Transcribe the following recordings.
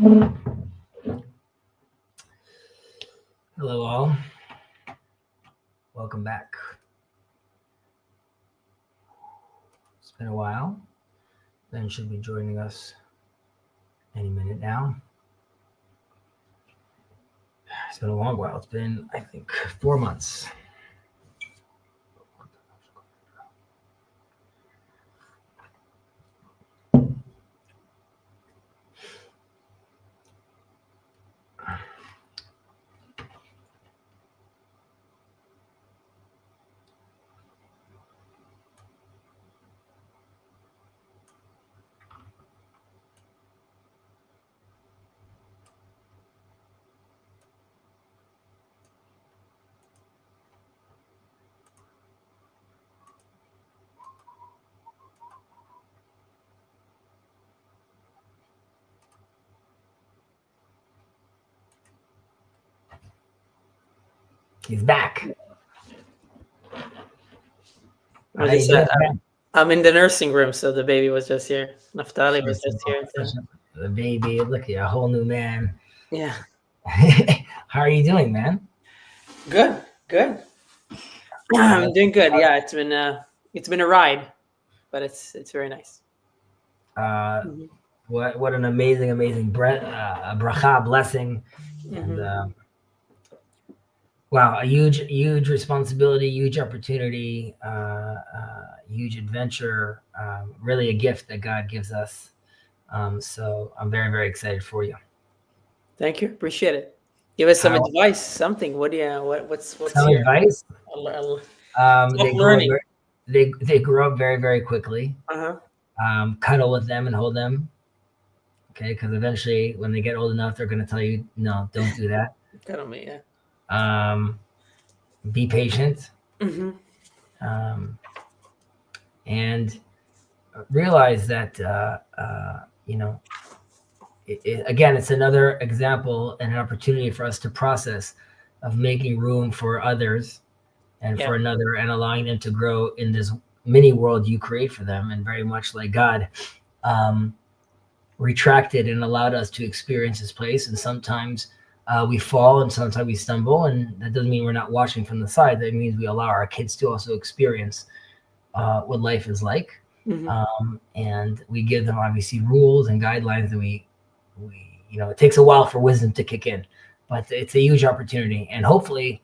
Hello, all. Welcome back. It's been a while. Ben should be joining us any minute now. It's been a long while. It's been, I think, 4 months. He's back. I'm in the nursing room, so the baby was just here. Naftali was just here. The baby, look at you, a whole new man. Yeah. How are you doing, man? Good. I'm doing good. Yeah, it's been a ride, but it's very nice. What an amazing bracha, blessing, and wow, a huge responsibility, huge opportunity, huge adventure, really a gift that God gives us. So I'm very, very excited for you. Thank you. Appreciate it. Give us some advice, something. What's some your advice? Learning. They grow up very, very quickly. Cuddle with them and hold them. Okay, because eventually when they get old enough, they're going to tell you, no, don't do that. Cuddle me, yeah. Be patient. And realize that, again, it's another example and an opportunity for us to process of making room for others and for another, and allowing them to grow in this mini world you create for them. And very much like God retracted and allowed us to experience his place. And sometimes we fall and sometimes we stumble, and that doesn't mean we're not watching from the side. That means we allow our kids to also experience what life is like. And we give them obviously rules and guidelines that we it takes a while for wisdom to kick in, but it's a huge opportunity. And hopefully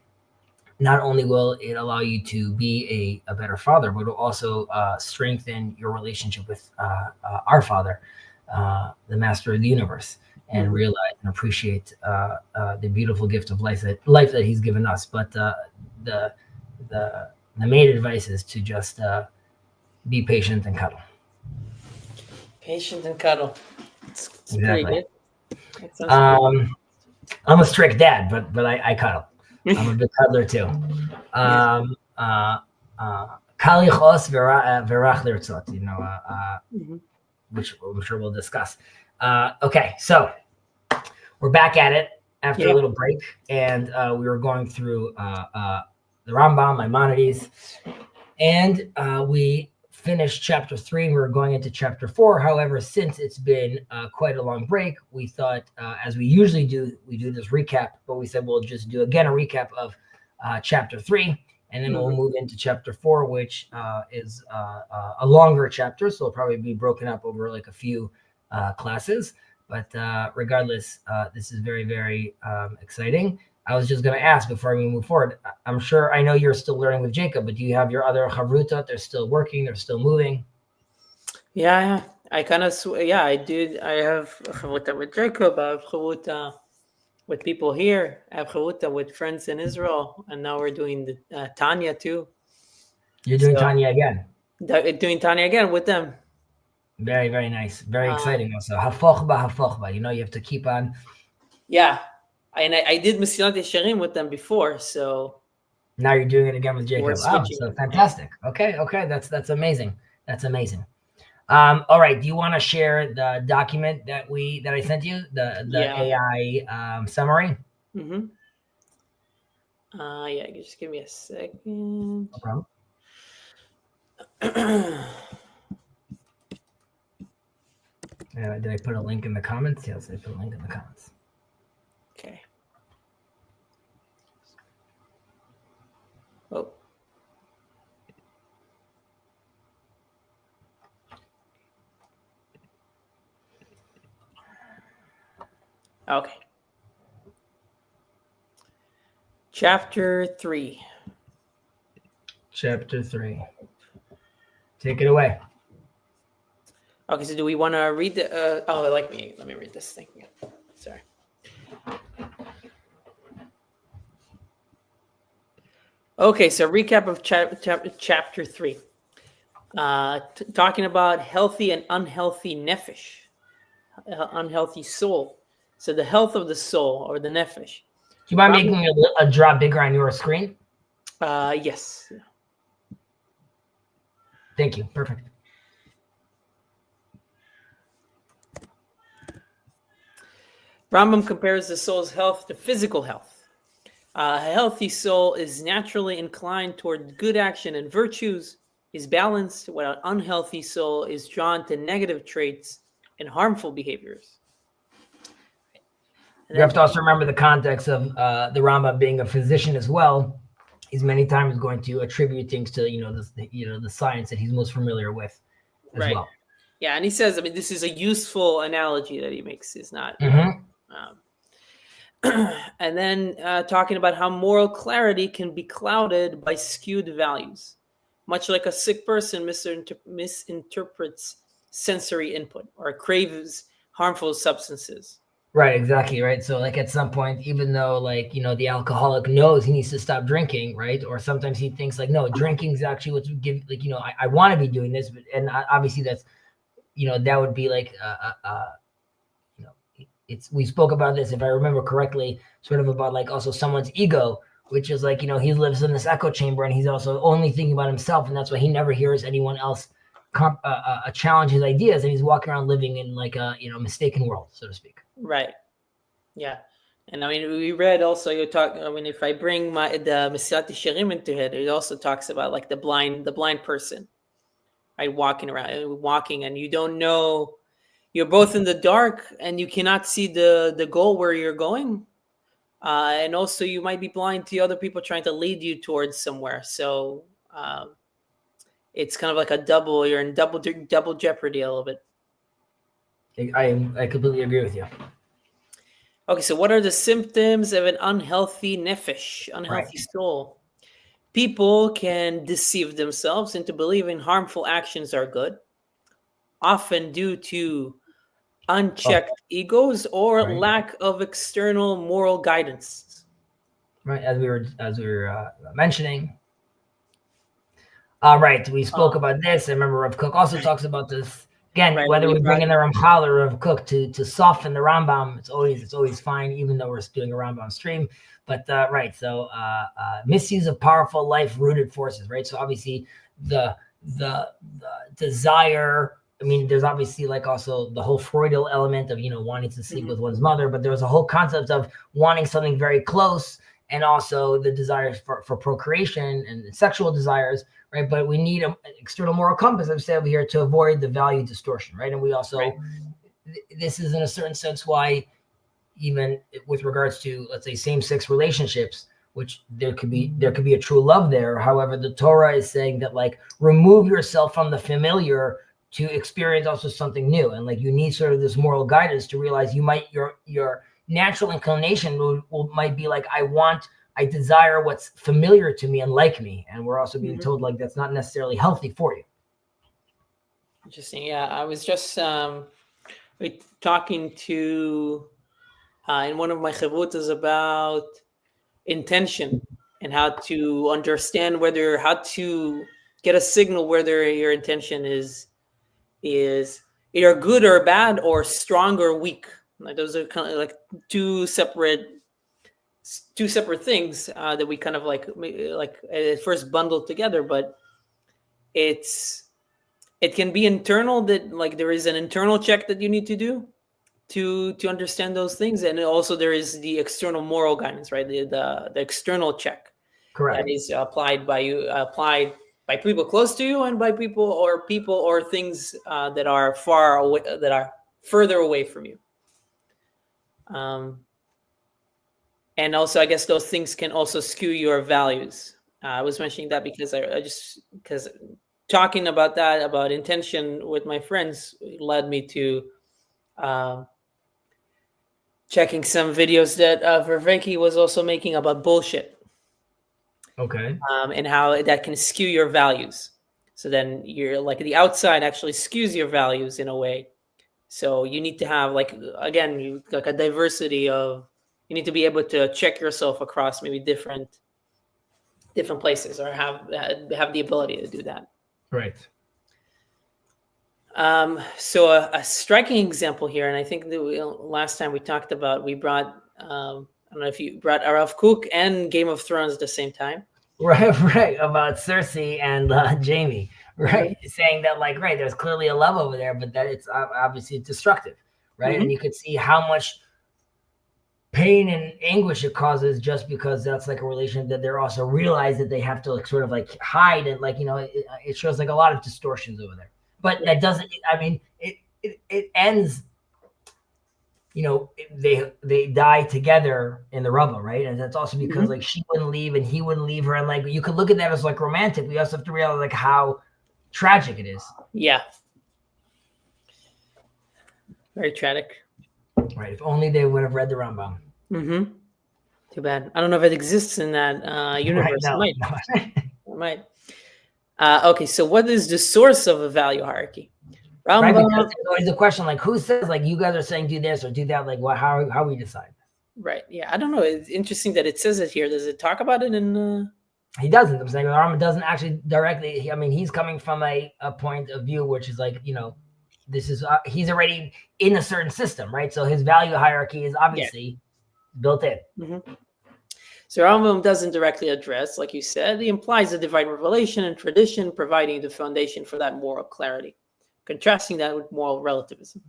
not only will it allow you to be a better father, but it will also strengthen your relationship with our Father, the Master of the universe, and realize and appreciate the beautiful gift of life that he's given us. But the main advice is to just be patient and cuddle. Patient and cuddle. It's exactly. Pretty good. I'm a strict dad, but I cuddle. I'm a big cuddler too. Kalichos verach lirtzot, which I'm sure we'll discuss. Okay, so we're back at it after a little break, and we were going through the Rambam, Maimonides, and we finished chapter 3 and we were going into chapter 4. However, since it's been quite a long break, we thought, as we usually do, we do this recap, but we said we'll just do again a recap of chapter 3, and then we'll move into chapter 4, which is a longer chapter, so it'll probably be broken up over like a few classes. But regardless, this is very, very exciting. I was just going to ask before we move forward. I know you're still learning with Jacob, but do you have your other chavrutot? They're still working. They're still moving. Yeah. I kind of, I did. I have chavruta with Jacob. I have chavruta with people here. I have chavruta with friends in Israel. And now we're doing the Tanya too. You're doing Tanya again? Doing Tanya again with them. Very, very nice. Very exciting also. Hafochba. You have to keep on. Yeah. And I did Mesilat Yesharim with them before, so now you're doing it again with Jacob. Oh, so fantastic. Okay, that's amazing. That's amazing. All right, do you want to share the document that I sent you, the AI summary? Just give me a second. No problem. Did I put a link in the comments? Yes, I put a link in the comments. Okay. Oh. Okay. Chapter 3. Chapter 3. Take it away. Okay, so do we want to read the? Let me read this thing. Yeah. Sorry. Okay, so recap of chapter 3. Talking about healthy and unhealthy nefesh, unhealthy soul. So the health of the soul, or the nefesh. Do you mind making a drop bigger on your screen? Yes. Thank you. Perfect. Rambam compares the soul's health to physical health. A healthy soul is naturally inclined toward good action and virtues, is balanced, while an unhealthy soul is drawn to negative traits and harmful behaviors. You have to also remember the context of the Rambam being a physician as well. He's many times going to attribute things to the science that he's most familiar with as well. Yeah, and he says, I mean, this is a useful analogy that he makes. It's not. And then talking about how moral clarity can be clouded by skewed values, much like a sick person misinterprets sensory input or craves harmful substances. Right, exactly, right. So like at some point, even though the alcoholic knows he needs to stop drinking, right? Or sometimes he thinks no, drinking is actually what's give I want to be doing this, but and obviously that's that would be we spoke about this, if I remember correctly, sort of about also someone's ego, which is he lives in this echo chamber and he's also only thinking about himself, and that's why he never hears anyone else challenge his ideas, and he's walking around living in a mistaken world, so to speak. Right. Yeah. And I mean, we read also, if I bring the Mesilat Yesharim into it also talks about the blind person, right? Walking and you don't know, you're both in the dark and you cannot see the goal where you're going. And also you might be blind to other people trying to lead you towards somewhere. So it's kind of you're in double jeopardy a little bit. I completely agree with you. Okay, so what are the symptoms of an unhealthy nefesh, unhealthy soul? People can deceive themselves into believing harmful actions are good, often due to unchecked egos or lack of external moral guidance. Right, as we were mentioning. Right, we spoke about this. I remember Rav Kook also talks about this. Again, whether we bring in the Ramchal or Rav Kook to soften the Rambam, it's always fine, even though we're doing a Rambam stream. But so misuse of powerful life-rooted forces, right? So obviously the desire. I mean, there's obviously also the whole Freudian element of wanting to sleep with one's mother, but there's a whole concept of wanting something very close, and also the desires for procreation and sexual desires, right? But we need an external moral compass, I've said over here, to avoid the value distortion, right? And we also, this is in a certain sense why, even with regards to, let's say, same-sex relationships, which there could be a true love there. However, the Torah is saying that remove yourself from the familiar to experience also something new, and you need sort of this moral guidance to realize your natural inclination might be I desire what's familiar to me and like me, and we're also being told that's not necessarily healthy for you. Interesting. Yeah, I was just talking to in one of my chavutas about intention and how to understand how to get a signal whether your intention is either good or bad, or strong or weak. Those are kind of two separate things that we kind of at first bundled together, but it can be internal, that there is an internal check that you need to do to understand those things, and also there is the external moral guidance, right? The external check. Correct. That is applied by people close to you, and by people or things that are far away, that are further away from you. And also, I guess those things can also skew your values. I was mentioning that because because talking about that, about intention with my friends, led me to checking some videos that Verveki was also making about bullshit. Okay. And how that can skew your values. So then you're like the outside actually skews your values in a way. So you need to have like a diversity of. You need to be able to check yourself across maybe different places, or have the ability to do that. Right. So a striking example here, and I think that last time we talked about, we brought I don't know if you brought Arav Kook and Game of Thrones at the same time. Right, about Cersei and Jamie, right? Mm-hmm. Saying that, like, right, there's clearly a love over there, but that it's obviously destructive, right? Mm-hmm. And you could see how much pain and anguish it causes just because that's like a relation that they're also realize that they have to like sort of like hide, and like, it shows like a lot of distortions over there. But that doesn't, I mean, it ends, they die together in the rubble, right? And that's also because like she wouldn't leave and he wouldn't leave her, and like you could look at that as like romantic. We also have to realize like how tragic it is. Yeah, very tragic. Right. If only they would have read the Rambam. Mm-hmm. Too bad. I don't know if it exists in that universe. Right, It might. Okay, so what is the source of a value hierarchy? Rambam, right, because there's always a question like, who says like you guys are saying do this or do that? Like, what? How we decide? Right. Yeah. I don't know. It's interesting that it says it here. Does it talk about it in? He doesn't. I'm saying the Rambam doesn't actually directly. I mean, he's coming from a point of view which is like, this is he's already in a certain system, right? So his value hierarchy is obviously built in. Mm-hmm. So Rambam doesn't directly address, like you said, he implies a divine revelation and tradition, providing the foundation for that moral clarity, contrasting that with moral relativism.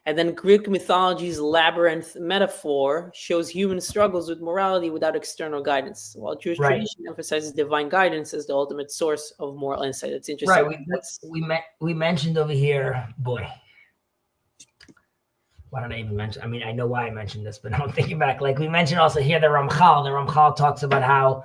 And then Greek mythology's labyrinth metaphor shows human struggles with morality without external guidance, while Jewish tradition emphasizes divine guidance as the ultimate source of moral insight. It's interesting. Right. We mentioned over here, boy. Why don't I even mention? I mean, I know why I mentioned this, but I'm thinking back. Like we mentioned also here, the Ramchal. The Ramchal talks about how,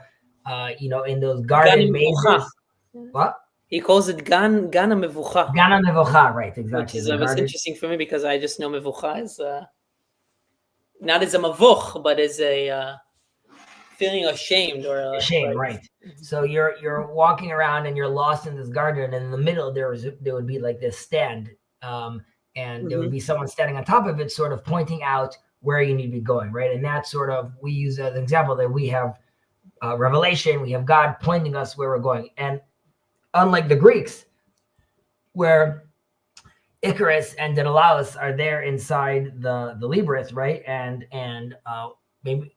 in those garden mazes. What? He calls it Gana Mevucha. Gana Mevucha, right, exactly. Which is interesting for me because I just know Mevucha as not as a mavuch, but as a feeling ashamed or ashamed, right? So you're walking around and you're lost in this garden, and in the middle there would be like this stand, and there would be someone standing on top of it, sort of pointing out where you need to be going, right? And that's sort of, we use as an example that we have revelation, we have God pointing us where we're going, and unlike the Greeks, where Icarus and Daedalus are there inside the labyrinth, right? And maybe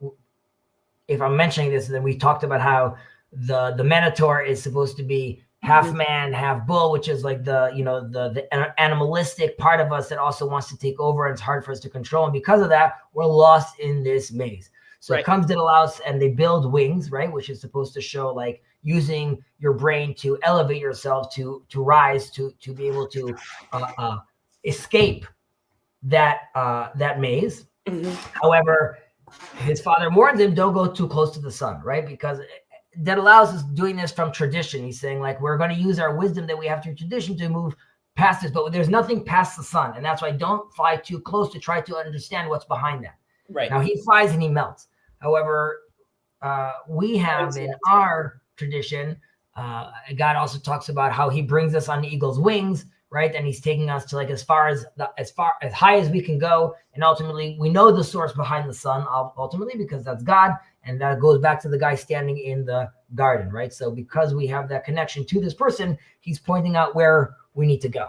if I'm mentioning this, then we talked about how the Minotaur is supposed to be half man, half bull, which is like the animalistic part of us that also wants to take over, and it's hard for us to control. And because of that, we're lost in this maze. So it comes Daedalus and they build wings, right? Which is supposed to show like using your brain to elevate yourself, to rise, to be able to escape that maze. However, his father warns him, don't go too close to the sun, right? Because Daedalus is doing this from tradition. He's saying like, we're going to use our wisdom that we have through tradition to move past this, but there's nothing past the sun. And that's why don't fly too close to try to understand what's behind that. Right. Now he flies and he melts. However, we have in our tradition, God also talks about how he brings us on the eagle's wings, right? And he's taking us to like as high as we can go. And ultimately we know the source behind the sun, ultimately, because that's God. And that goes back to the guy standing in the garden, right? So because we have that connection to this person, he's pointing out where we need to go.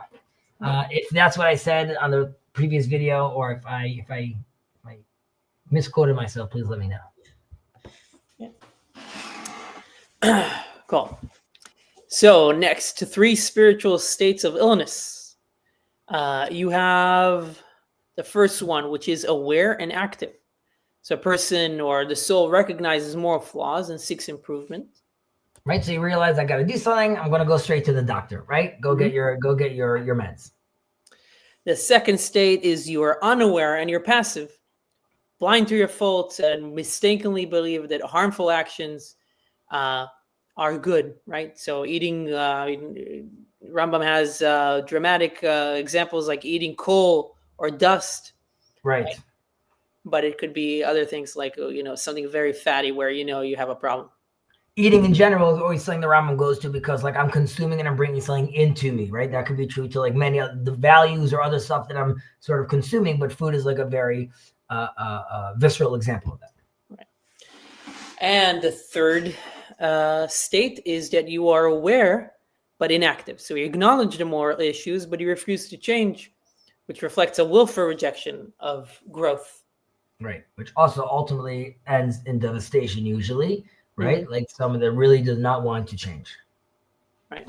If that's what I said on the previous video, or if I misquoted myself, please let me know. Yeah. Cool. So next, to 3 spiritual states of illness. You have the first one, which is aware and active. So a person or the soul recognizes moral flaws and seeks improvement. Right. So you realize I got to do something. I'm going to go straight to the doctor, right? Go get your meds. The second state is you are unaware and you're passive, blind to your faults, and mistakenly believe that harmful actions are good, right? So eating, Rambam has dramatic examples like eating coal or dust. Right. But it could be other things like, something very fatty where, you have a problem. Eating in general is always something the Rambam goes to because like I'm consuming and I'm bringing something into me, right? That could be true to like many of the values or other stuff that I'm sort of consuming, but food is like a very visceral example of that. Right. And the third state is that you are aware but inactive. So you acknowledge the moral issues, but you refuse to change, which reflects a willful rejection of growth. Right, which also ultimately ends in devastation usually, right? Like someone that really does not want to change. Right.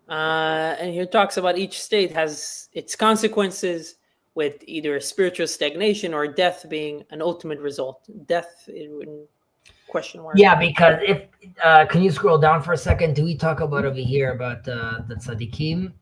And here talks about each state has its consequences, with either spiritual stagnation or death being an ultimate result. Death in question mark. Yeah, because if can you scroll down for a second? Do we talk about over here about the tzaddikim?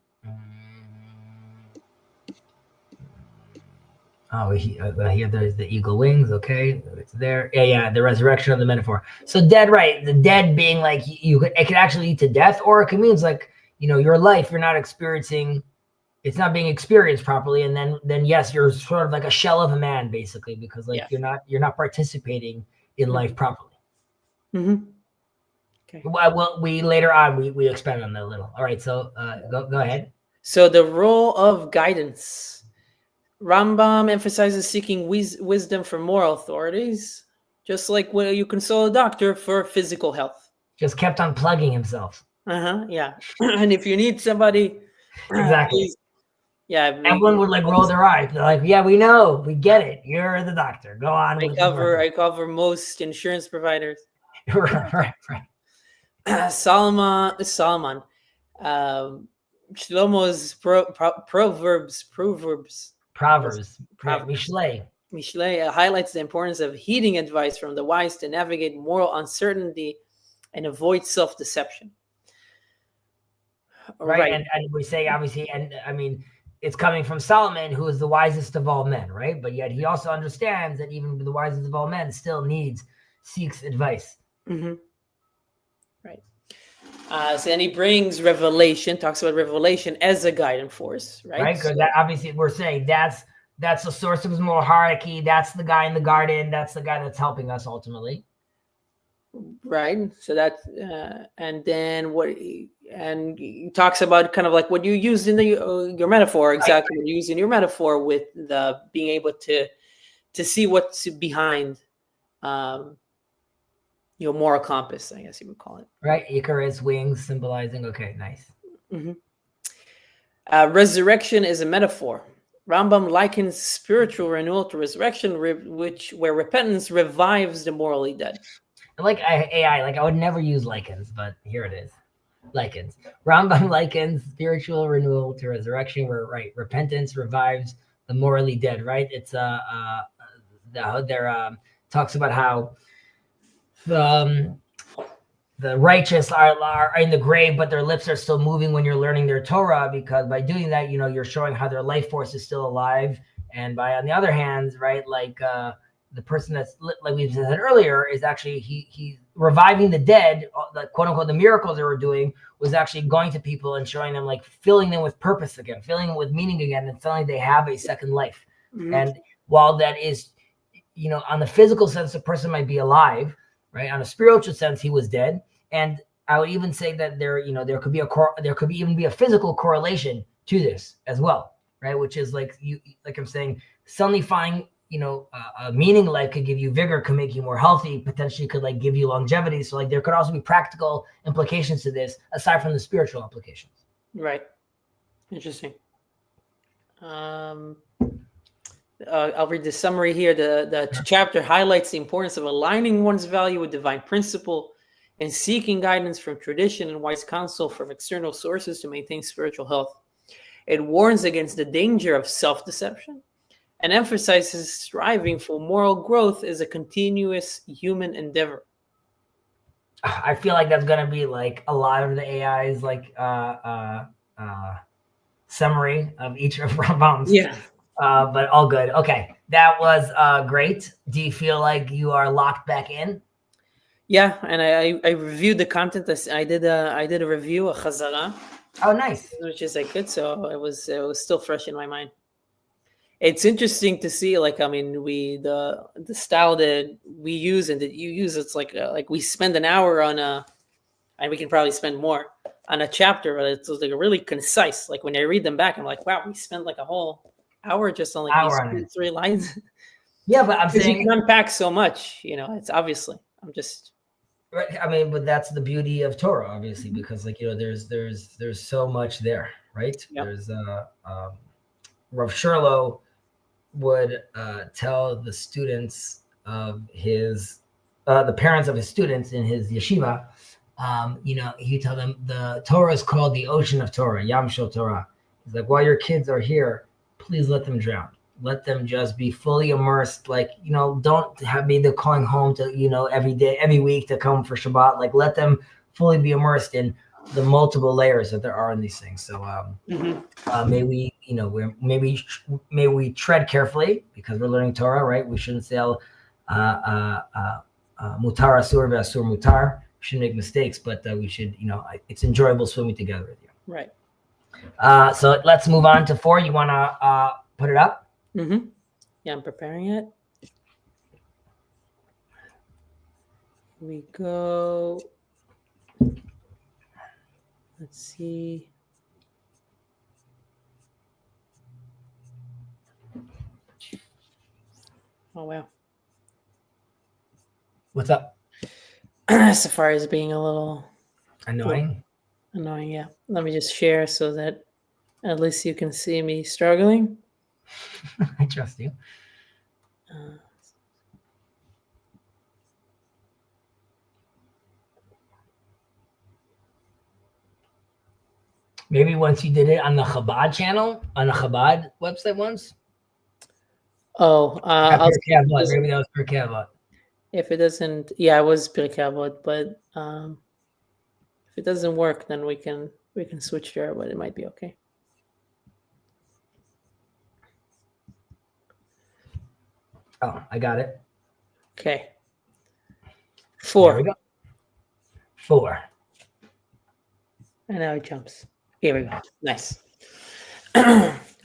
Oh, here there's the eagle wings. Okay, it's there. Yeah, the resurrection of the metaphor. So dead, right? The dead being like it can actually lead to death, or it can mean like your life you're not experiencing, it's not being experienced properly, and then yes, you're sort of like a shell of a man basically because like you're not participating in life properly. Okay. Well, we later on we expand on that a little. All right, so go ahead. So the role of guidance. Rambam emphasizes seeking wisdom from moral authorities, just like when you consult a doctor for physical health. Just kept on plugging himself. Yeah. And if you need somebody, exactly. Yeah. Everyone would like roll their eyes. They're like, yeah, we know, we get it. You're the doctor. Go on. I cover most insurance providers. right. Solomon. Shlomo's Proverbs. Mishlei highlights the importance of heeding advice from the wise to navigate moral uncertainty and avoid self-deception. Right. And we say obviously, and I mean, it's coming from Solomon, who is the wisest of all men, right? But yet he also understands that even the wisest of all men still seeks advice. Right. So then he brings revelation, talks about revelation as a guiding force, right? Right, because that obviously we're saying that's the source of his moral hierarchy. That's the guy in the garden. That's the guy that's helping us ultimately. Right. So that's and then he talks about kind of like what you used in your metaphor, exactly what you used in your metaphor with the being able to see what's behind your moral compass, I guess you would call it. Right. Icarus wings symbolizing. Okay, nice. Resurrection is a metaphor. Rambam likens spiritual renewal to resurrection, where repentance revives the morally dead. Like AI, like I would never use lichens, but here it is. Lichens. Rambam likens spiritual renewal to resurrection, where repentance revives the morally dead. Right. It's talks about how the righteous are in the grave, but their lips are still moving when you're learning their Torah, because by doing that, you're showing how their life force is still alive. And on the other hand, right, like the person that's like we said earlier is actually he reviving the dead, the quote unquote the miracles they were doing was actually going to people and showing them, like filling them with purpose again, filling them with meaning again, and feeling they have a second life. And while that is, on the physical sense, the person might be alive. Right, on a spiritual sense, he was dead, and I would even say that there could be even be a physical correlation to this as well, right? Which is like I'm saying, suddenly finding a meaning in life could give you vigor, could make you more healthy, potentially could like give you longevity. So like there could also be practical implications to this aside from the spiritual implications. Right. Interesting. I'll read the summary here. The chapter highlights the importance of aligning one's value with divine principle and seeking guidance from tradition and wise counsel from external sources to maintain spiritual health. It warns against the danger of self-deception and emphasizes striving for moral growth as a continuous human endeavor. I feel like that's going to be like a lot of the AIs, like summary of each of Rambam's. Yeah. But all good. Okay, that was great. Do you feel like you are locked back in? Yeah, and I reviewed the content. I did a review, a chazara, Oh, nice. which is I could, so it was still fresh in my mind. It's interesting to see, like, I mean, the style that we use and that you use, it's like we spend an hour on and we can probably spend more on a chapter, but it's like really concise. Like when I read them back, I'm like, wow, we spent like a whole hour just on like Hour on these it. 3 lines. Yeah, but I'm Because you saying, can unpack so much, it's obviously. I'm just. right, I mean, but that's the beauty of Torah, obviously, because like there's so much there, right? Yep. There's Rav Sherlow would tell the students of his the parents of his students in his yeshiva, he tell them the Torah is called the ocean of Torah, Yam Shel Torah. He's like, while your kids are here, please let them drown. Let them just be fully immersed. Like, don't have me they're calling home to, every day, every week to come for Shabbat. Like, let them fully be immersed in the multiple layers that there are in these things. So may we, may we tread carefully because we're learning Torah, right? We shouldn't say mutar asur ve'asur mutar. We shouldn't make mistakes, but we should, it's enjoyable swimming together with you. Right. So let's move on to 4. You want to put it up? Mm-hmm. Yeah, I'm preparing it. Here we go. Let's see. Oh, wow. What's up? Safari is being a little Annoying. Yeah. Let me just share so that at least you can see me struggling. I trust you. Maybe once you did it on the Chabad channel, on the Chabad website once. Oh, Pirkei Avot. Maybe that was Pirkei Avot. If it doesn't, yeah, it was Pirkei Avot, but if it doesn't work, then we can switch there, but it might be okay. Oh, I got it. Okay. 4. There we go. 4. And now it jumps. Here we go. Nice.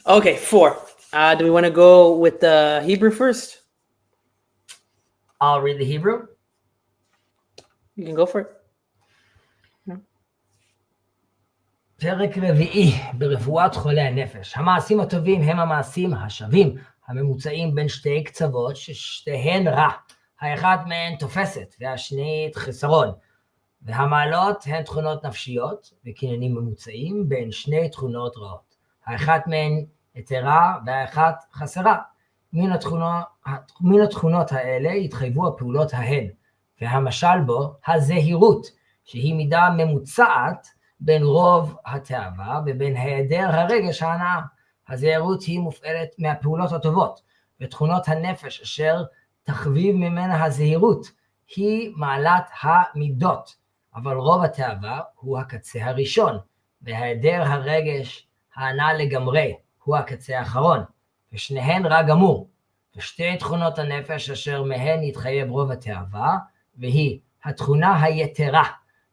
Okay, 4. Do we want to go with the Hebrew first? I'll read the Hebrew. You can go for it. פרק רביעי ברפואת חולי הנפש. המעשים הטובים הם המעשים השווים, הממוצעים בין שתי קצוות ששתיהן רע. האחת מהן תופסת והשנית חסרון. והמעלות הן תכונות נפשיות וקניינים ממוצעים בין שני תכונות רעות. האחת מהן יתרה והאחת חסרה. מן התכונות האלה התחייבו הפעולות ההן. והמשל בו הזהירות, שהיא מידה ממוצעת בין רוב התאווה ובין היעדר הרגש ההנאה. הזהירות היא מופעלת מהפעולות הטובות, ותכונות הנפש אשר תחביב ממנה הזהירות היא מעלת המידות, אבל רוב התאווה הוא הקצה הראשון, והיעדר הרגש ההנאה לגמרי הוא הקצה האחרון, ושניהן רע גמור. ושתי תכונות הנפש אשר מהן יתחייב רוב התאווה, והיא התכונה היתרה,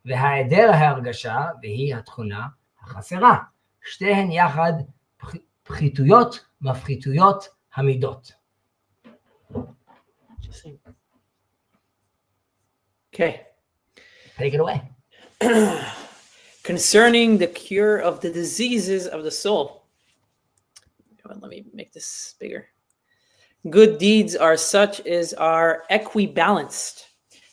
והיעדר ההרגשה, והיא התכונה החסרה. שתיהן יחד פחיתויות מפחיתויות המידות. Okay. Take it away. Concerning the cure of the diseases of the soul. Let me make this bigger. Good deeds are such as are equibalanced,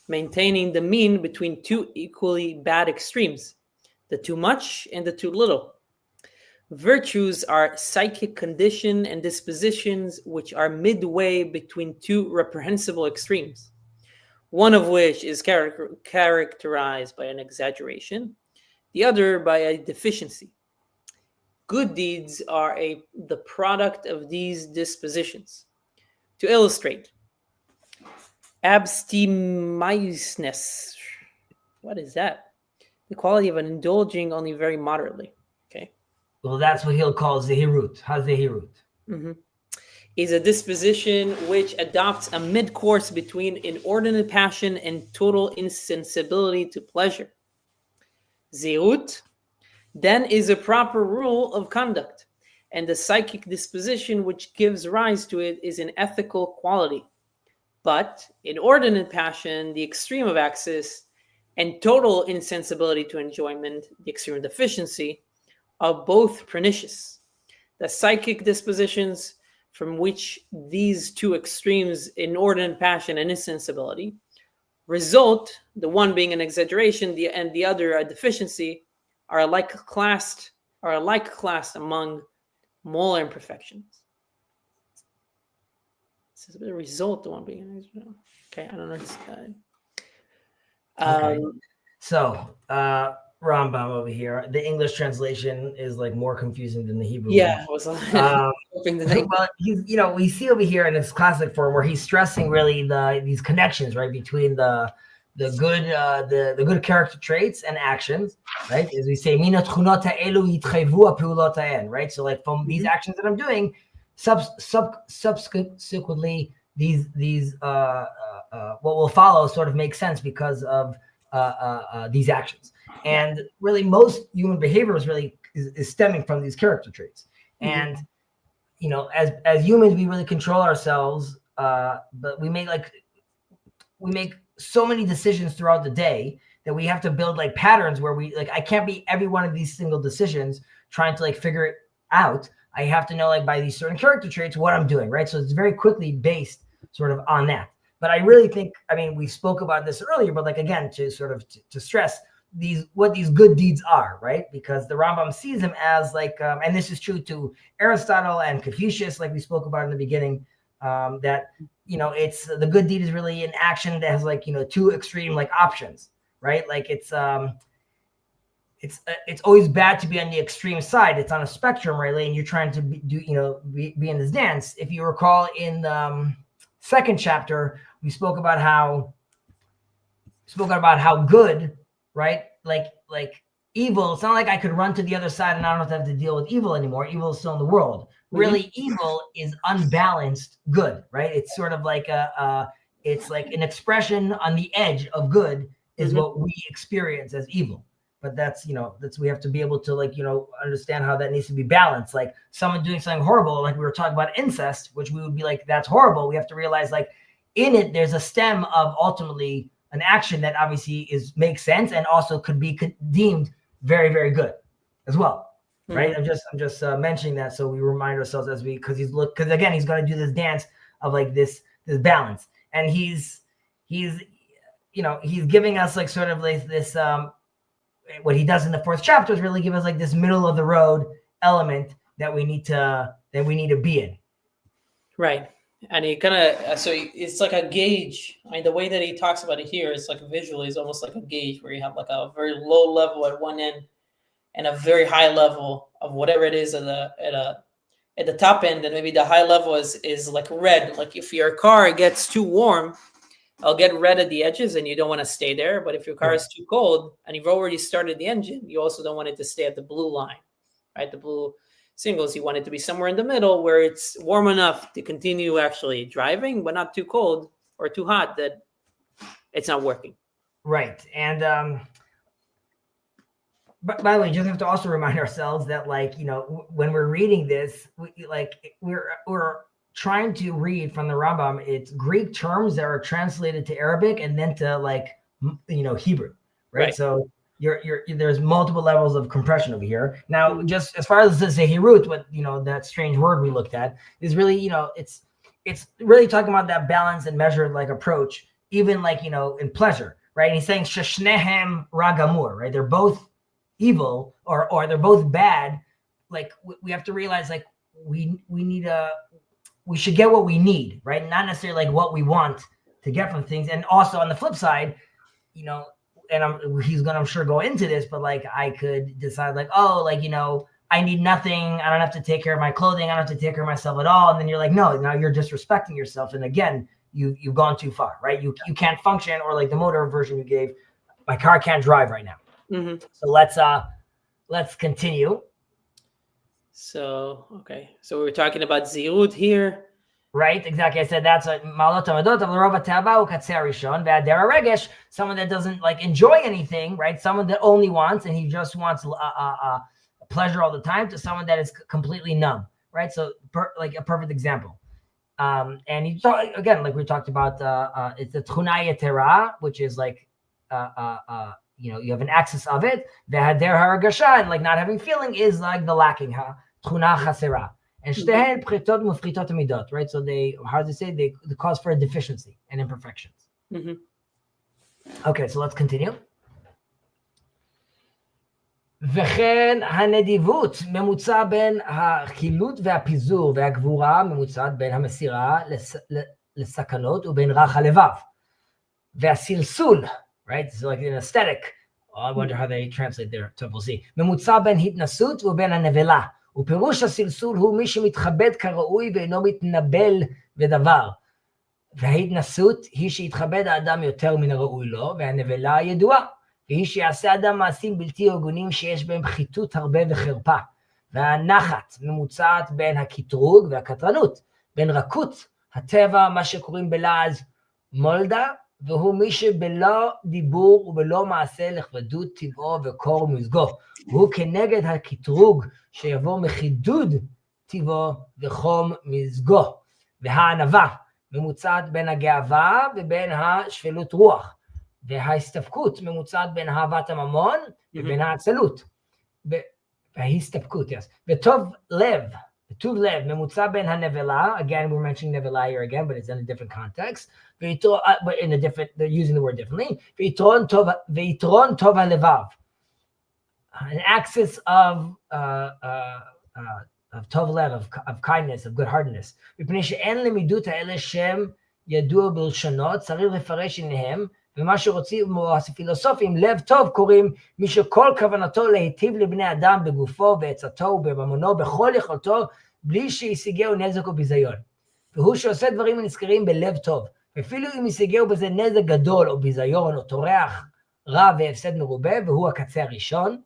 maintaining the mean between 2 equally bad extremes, the too much and the too little. Virtues are psychic condition and dispositions which are midway between 2 reprehensible extremes, one of which is characterized by an exaggeration, the other by a deficiency. Good deeds are the product of these dispositions. To illustrate, abstemiousness. What is that? The quality of indulging only very moderately. Okay. Well, that's what he'll call zehirut. Hazehirut. Mm-hmm. Is a disposition which adopts a mid-course between inordinate passion and total insensibility to pleasure. Zehut then is a proper rule of conduct, and the psychic disposition which gives rise to it is an ethical quality. But inordinate passion, the extreme of excess, and total insensibility to enjoyment, the extreme of deficiency, are both pernicious. The psychic dispositions from which these two extremes, inordinate passion and insensibility, result, the one being an exaggeration and the other a deficiency, are alike classed among moral imperfections. This is the result, the one being an exaggeration. Okay, I don't know. Okay. So Rambam over here, the English translation is like more confusing than the Hebrew. Yeah, was hoping the well, we see over here in this classic form where he's stressing really these connections, right, between the good character traits and actions, right? As we say, right? So like from these actions that I'm doing, subsequently these what will follow sort of makes sense because of these actions. And really most human behavior is stemming from these character traits. And as humans, we really control ourselves, but we make so many decisions throughout the day that we have to build like patterns where I can't be every one of these single decisions trying to like figure it out. I have to know like by these certain character traits what I'm doing, right? So it's very quickly based sort of on that. But I really think, we spoke about this earlier, but like again, to sort of to stress what these good deeds are, right? Because the Rambam sees them as like, and this is true to Aristotle and Confucius, like we spoke about in the beginning, that it's the good deed is really an action that has like two extreme like options, right? Like it's always bad to be on the extreme side. It's on a spectrum, right? And you're trying to be in this dance. If you recall in the second chapter, we spoke about how good, right? Like evil. It's not like I could run to the other side and I don't have to deal with evil anymore. Evil is still in the world. Really, evil is unbalanced good, right? It's sort of like it's like an expression on the edge of good is what we experience as evil. But that's we have to be able to understand how that needs to be balanced. Like someone doing something horrible, like we were talking about incest, which we would be like, that's horrible. We have to realize like in it, there's a stem of ultimately an action that obviously makes sense and also could be deemed very, very good as well. Right. I'm just mentioning that so we remind ourselves because again, he's going to do this dance of like this balance, and he's giving us like sort of like this, what he does in the fourth chapter is really give us like this middle of the road element that we need to be in. Right. And he kind of, so it's like a gauge. The way that he talks about it here, it's like visually is almost like a gauge where you have like a very low level at one end and a very high level of whatever it is at the top end. And maybe the high level is like red. Like if your car gets too warm, it'll get red at the edges and you don't want to stay there. But if your car is too cold and you've already started the engine, you also don't want it to stay at the blue line, right? The blue singles, you want it to be somewhere in the middle where it's warm enough to continue actually driving, but not too cold or too hot that it's not working. Right. And but by the way, you just have to also remind ourselves that when we're reading this, we're trying to read from the Rambam. It's Greek terms that are translated to Arabic and then to Hebrew, right? So there's multiple levels of compression over here. Now, just as far as the Zehirut, what that strange word we looked at is really, it's really talking about that balanced and measured approach, even in pleasure, right? And he's saying Sheshnehem Ragamur, right? They're both evil or they're both bad. Like we have to realize we should get what we need, right? Not necessarily what we want to get from things. And also on the flip side, and he's gonna, I'm sure, go into this, but I could decide I need nothing. I don't have to take care of my clothing. I don't have to take care of myself at all. And then you're like, no, now you're disrespecting yourself. And again, you've gone too far, right? You can't function, or the motor version you gave, my car can't drive right now. So let's continue. So, okay. So we're talking about zirut here. Right, exactly. I said that's a malot amadot of rova tava ukatzer rishon ve'ader regesh. Someone that doesn't like enjoy anything, right? Someone that only wants and he just wants pleasure all the time, to someone that is completely numb, right? So, like a perfect example. And you talk again, like we talked about. It's the tchuna yetera, which is like, you have an access of it. Ve'ader haragasha, and like not having feeling is like the lacking. Tchuna chasera. And shtehen pritot mufritot midot, right? So they, how does it say? They cause for a deficiency and imperfections. Okay, so let's continue. וכן הנדיבות ממוצע בין החילוט והפיזור והגבורה ממוצעת בין המסירה לסכנות ובין רך הלבב. והסלסול, right? So like an aesthetic. I wonder how they translate there. So we'll see. ממוצע בין התנסות ובין הנבלה. ופירוש הסלסול הוא מי שמתכבד כראוי ואינו מתנבל בדבר. וההתנסות היא שיתכבד האדם יותר מן הראוי לו, והנבלה ידועה. והיא שיעשה אדם מעשים בלתי הוגנים שיש בהם חיתות הרבה וחרפה. והנחת ממוצעת בין הקטרוג והקטרנות, בין רכות הטבע, מה שקוראים בלעז מולדה, והוא מי שבלא דיבור ובלא מעשה לכבדות טבעו וקור מזגו. והוא כנגד הקטרוג שיבוא מחידוד טבעו וחום מזגו. והענווה ממוצעת בין הגאווה ובין השפלות רוח. וההסתפקות ממוצעת בין אהבת הממון ובין העצלות. וההסתפקות, yes. וטוב לב ממוצע בין הנבלה, again we're mentioning נבלה here again, but it's in a different context, but in a different, they're using the word differently, ויתרון טוב הלבב. An axis of טוב לב, of kindness, of good-heartedness. מפני שאין למידות האלה שם ידוע בלשונות, צריך לפרש עליהם, ומה שרוצים הפילוסופים, לב טוב קוראים מי שכל כוונתו להיטיב לבני אדם בגופו ועצתו ובממונו בכל יכולתו, בלי שישיגהו נזק או ביזיון. והוא שעושה דברים הנזכרים בלב טוב, ואפילו אם ישיגהו בזה נזק גדול או ביזיון או טורח רע והפסד מרובה, והוא הקצה הראשון.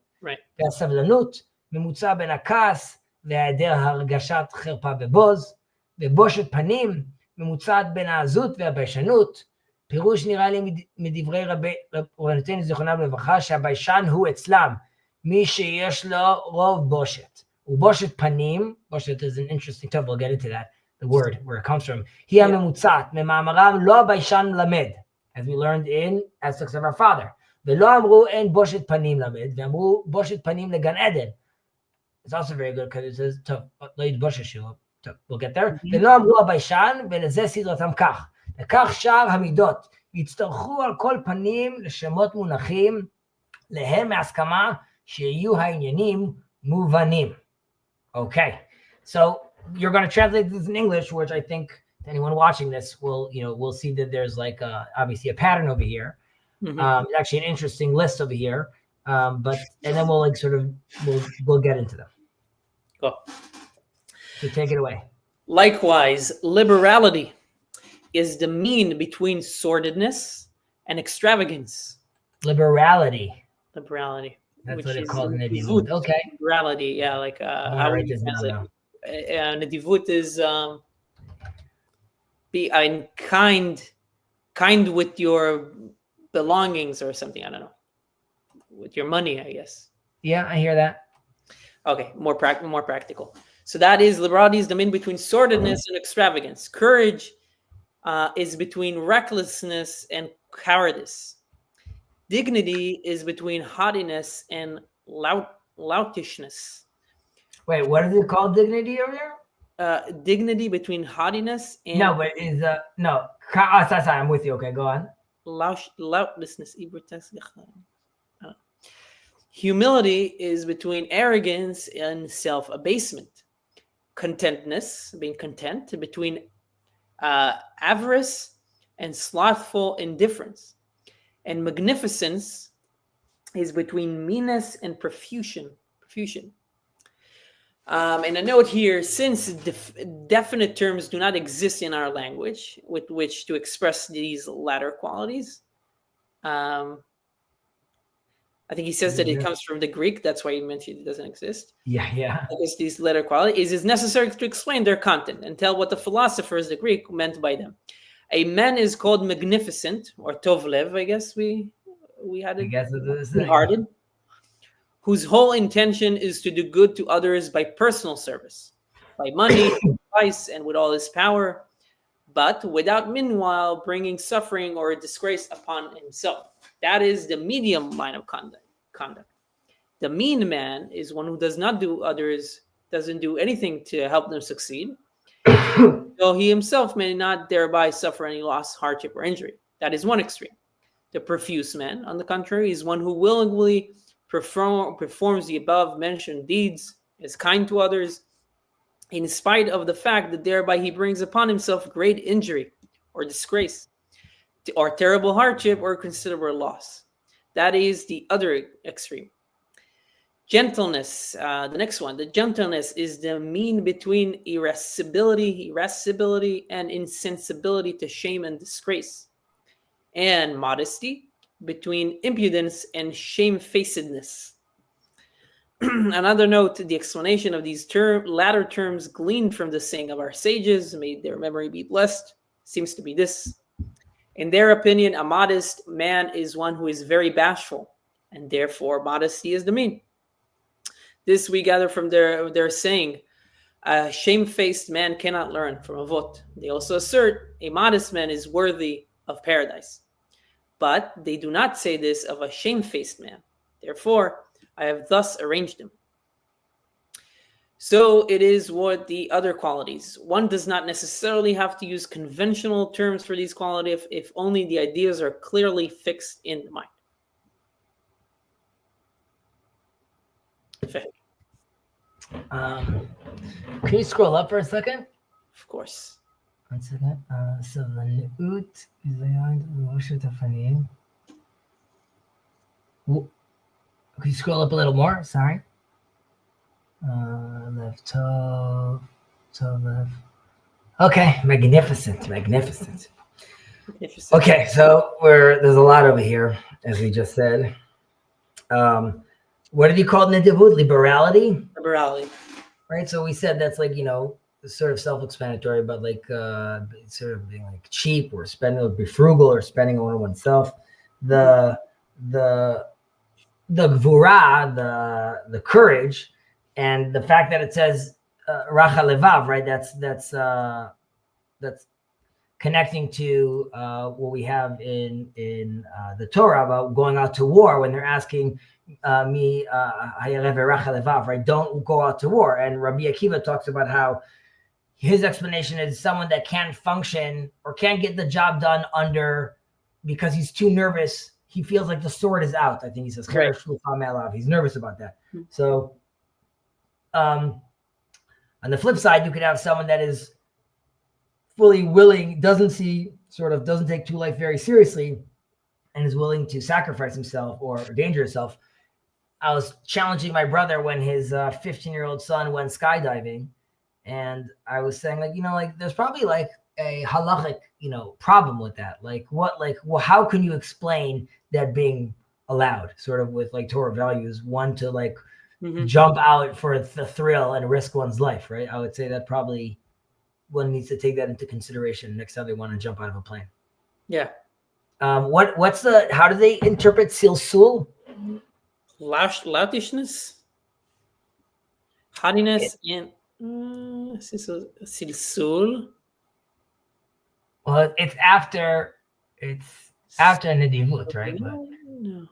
והסבלנות ממוצע בין הכעס והיעדר הרגשת חרפה ובוז, ובושת פנים ממוצעת בין העזות והביישנות. פירוש נראה לי מדברי רבנותינו זיכרונם לברכה, שהביישן הוא אצלם מי שיש לו רוב בושת. ובושת פנים, בושת is an interesting term, we'll get into that, the word, where it comes from, היא הממוצעת, ממאמרם לא הביישן למד, as we learned in Aspects of Our Father, ולא אמרו אין בושת פנים למד, ואמרו בושת פנים לגן עדן. It's also very good because it says, טוב, לא יתבושת שלו, טוב, we'll get there, ולא אמרו הביישן, ולזה סדרתם כך. וכך שאר המידות יצטרכו על כל פנים לשמות מונחים, להם מהסכמה שיהיו העניינים מובנים. Okay, so you're going to translate this in English, which I think anyone watching this will, will see that there's like obviously a pattern over here. It's actually an interesting list over here, and then we'll like sort of we'll get into them. Cool. So take it away. Likewise, liberality is the mean between sordidness and extravagance. Liberality. That's what it calls nedivut. Okay. Liberality, yeah, like how we translate. Nedivut is be kind with your belongings or something. I don't know. With your money, I guess. Yeah, I hear that. Okay, more practical. So that is liberality is the mean between sordidness and extravagance. Courage is between recklessness and cowardice. Dignity is between haughtiness and loutishness. Wait, what is it called, dignity over here? Dignity between haughtiness and... No, but is... no. I'm with you. Okay, go on. Loutlessness. Humility is between arrogance and self-abasement. Contentness, being content, between avarice and slothful indifference. And magnificence is between meanness and profusion. And a note here, since definite terms do not exist in our language with which to express these latter qualities, I think he says that it comes from the Greek. That's why he mentioned it doesn't exist. Yeah. Because these letter qualities is necessary to explain their content and tell what the philosophers, the Greek, meant by them. A man is called magnificent, or tovlev, I guess we had it. I guess it's hearted, whose whole intention is to do good to others by personal service, by money, advice, and with all his power, but without meanwhile bringing suffering or disgrace upon himself. That is the medium line of conduct. The mean man is one who doesn't do anything to help them succeed, though he himself may not thereby suffer any loss, hardship, or injury. That is one extreme. The profuse man, on the contrary, is one who willingly performs the above mentioned deeds, is kind to others, in spite of the fact that thereby he brings upon himself great injury or disgrace, or terrible hardship or considerable loss. That is the other extreme. Gentleness, the next one. The gentleness is the mean between irascibility and insensibility to shame and disgrace, and modesty between impudence and shamefacedness. Another note, the explanation of these latter terms gleaned from the saying of our sages, may their memory be blessed, seems to be this. In their opinion, a modest man is one who is very bashful, and therefore modesty is the mean. This we gather from their saying, a shamefaced man cannot learn, from Avot. They also assert a modest man is worthy of paradise. But they do not say this of a shamefaced man. Therefore, I have thus arranged them. So it is what the other qualities. One does not necessarily have to use conventional terms for these qualities if only the ideas are clearly fixed in the mind. Can you scroll up for a second? Of course. 1 second. So the Neut is the Can you scroll up a little more? Sorry. Left toe left. Okay, magnificent. Okay, so there's a lot over here, as we just said. What did he call nedivut? Liberality. Right. So we said that's like, sort of self-explanatory, but like sort of being like cheap or spending, or be frugal or spending on oneself. The gvura, the courage, and the fact that it says racha levav, right? That's connecting to what we have in the Torah about going out to war when they're asking me racha levav, right? Don't go out to war. And Rabbi Akiva talks about how his explanation is someone that can't function or can't get the job done because he's too nervous. He feels like the sword is out. I think he says, right. He's nervous about that. Mm-hmm. So on the flip side, you could have someone that is fully willing, doesn't take true life very seriously, and is willing to sacrifice himself or endanger himself. I was challenging my brother when his 15-year-old son went skydiving, and I was saying, there's probably like a halachic, problem with that. How can you explain that being allowed, sort of with like Torah values, one to like jump out for the thrill and risk one's life, right? I would say that probably one needs to take that into consideration next time they want to jump out of a plane. Yeah. How do they interpret silsul? Loutishness, haughtiness, and silsul. Well, it's after nedivut, right? No.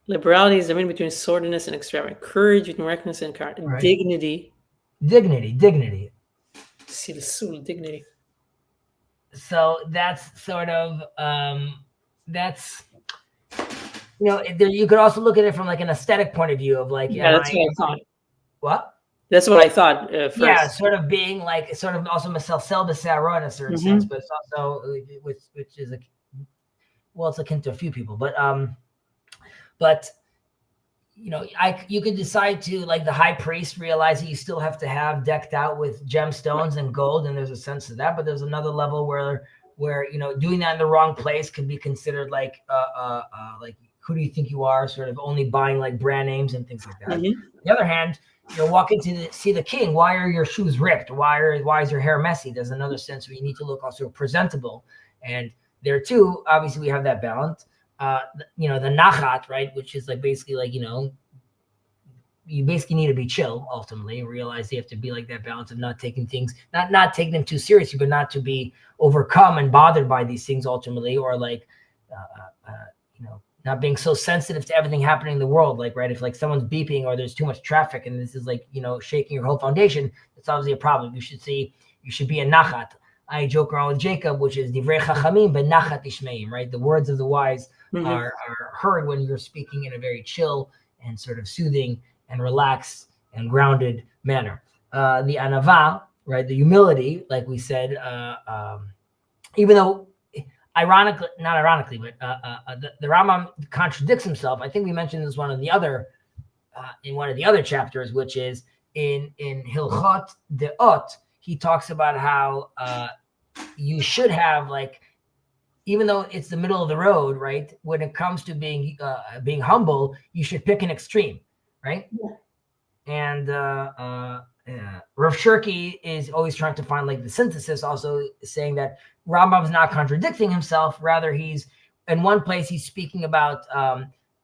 Liberality is the mean between sordidness and extravagant. Courage between recklessness and courage. Right. Dignity. Silsul, dignity. So that's sort of you could also look at it from like an aesthetic point of view of like, that's what I thought. What? That's what I thought. First. Yeah, sort of being like, sort of also meselsel b'se'aro in a certain sense, but it's also which is like, well, it's akin to a few people, but you could decide to, like the high priest, realize that you still have to have decked out with gemstones and gold, and there's a sense of that, but there's another level where where, doing that in the wrong place could be considered like who do you think you are, sort of only buying like brand names and things like that. Mm-hmm. On the other hand, walking to see the king, why are your shoes ripped? Why is your hair messy? There's another sense where you need to look also presentable. And there too, obviously we have that balance. The nachat, right? Which is like basically like, you basically need to be chill ultimately, realize you have to be like that balance of not taking things, not taking them too seriously, but not to be overcome and bothered by these things ultimately, or like, not being so sensitive to everything happening in the world. Like, right, if like someone's beeping or there's too much traffic and this is like, shaking your whole foundation, it's obviously a problem. You should be a nachat. I joke around with Jacob, which is divrei chachamim benachat ishmeim, right? The words of the wise are heard when you're speaking in a very chill and sort of soothing and relaxed and grounded manner. The anava, right? The humility, like we said, even though not ironically, but the Rambam contradicts himself. I think we mentioned this in one of the other chapters, which is in Hilchot Deot. He talks about how you should have, like, even though it's the middle of the road, right? When it comes to being humble, you should pick an extreme, right? Yeah. And Rav Shirky is always trying to find like the synthesis, also saying that Rambam's not contradicting himself. Rather, he's in one place he's speaking about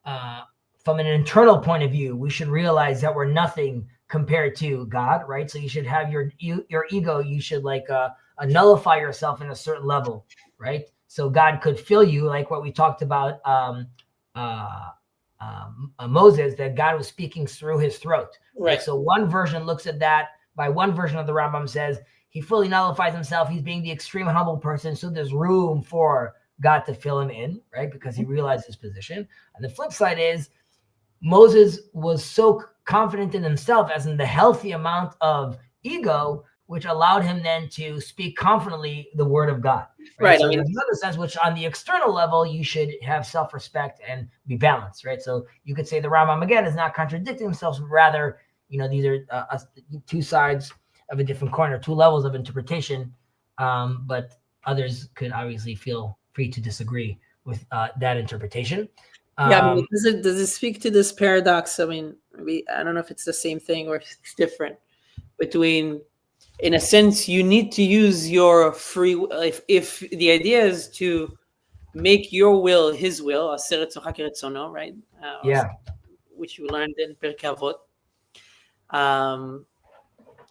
from an internal point of view. We should realize that we're nothing compared to God, right? So you should have your ego. You should like nullify yourself in a certain level, right? So God could fill you, like what we talked about. Moses, that God was speaking through his throat. Right. So one version looks at that. By one version of the Rambam says he fully nullifies himself. He's being the extreme humble person. So there's room for God to fill him in, right? Because he realized his position. And the flip side is Moses was so confident in himself, as in the healthy amount of ego, which allowed him then to speak confidently the word of God. Right. So there's another sense which on the external level, you should have self-respect and be balanced, right? So you could say the Rambam again is not contradicting himself, but rather, these are two sides of a different coin, or two levels of interpretation. But others could obviously feel free to disagree with that interpretation. Does it speak to this paradox? I mean, maybe, I don't know if it's the same thing or if it's different between, in a sense, you need to use your free will. If the idea is to make your will his will, right? Which you learned in Pirkei Avot,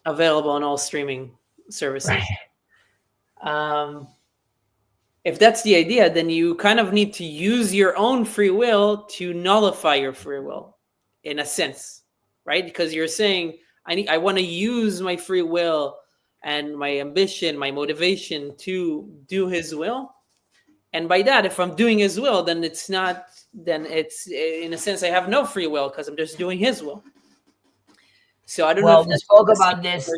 available on all streaming services. Right. If that's the idea, then you kind of need to use your own free will to nullify your free will, in a sense, right? Because you're saying, I want to use my free will and my ambition, my motivation to do his will. And by that, if I'm doing his will, then it's in a sense, I have no free will because I'm just doing his will. So I don't know. We spoke about this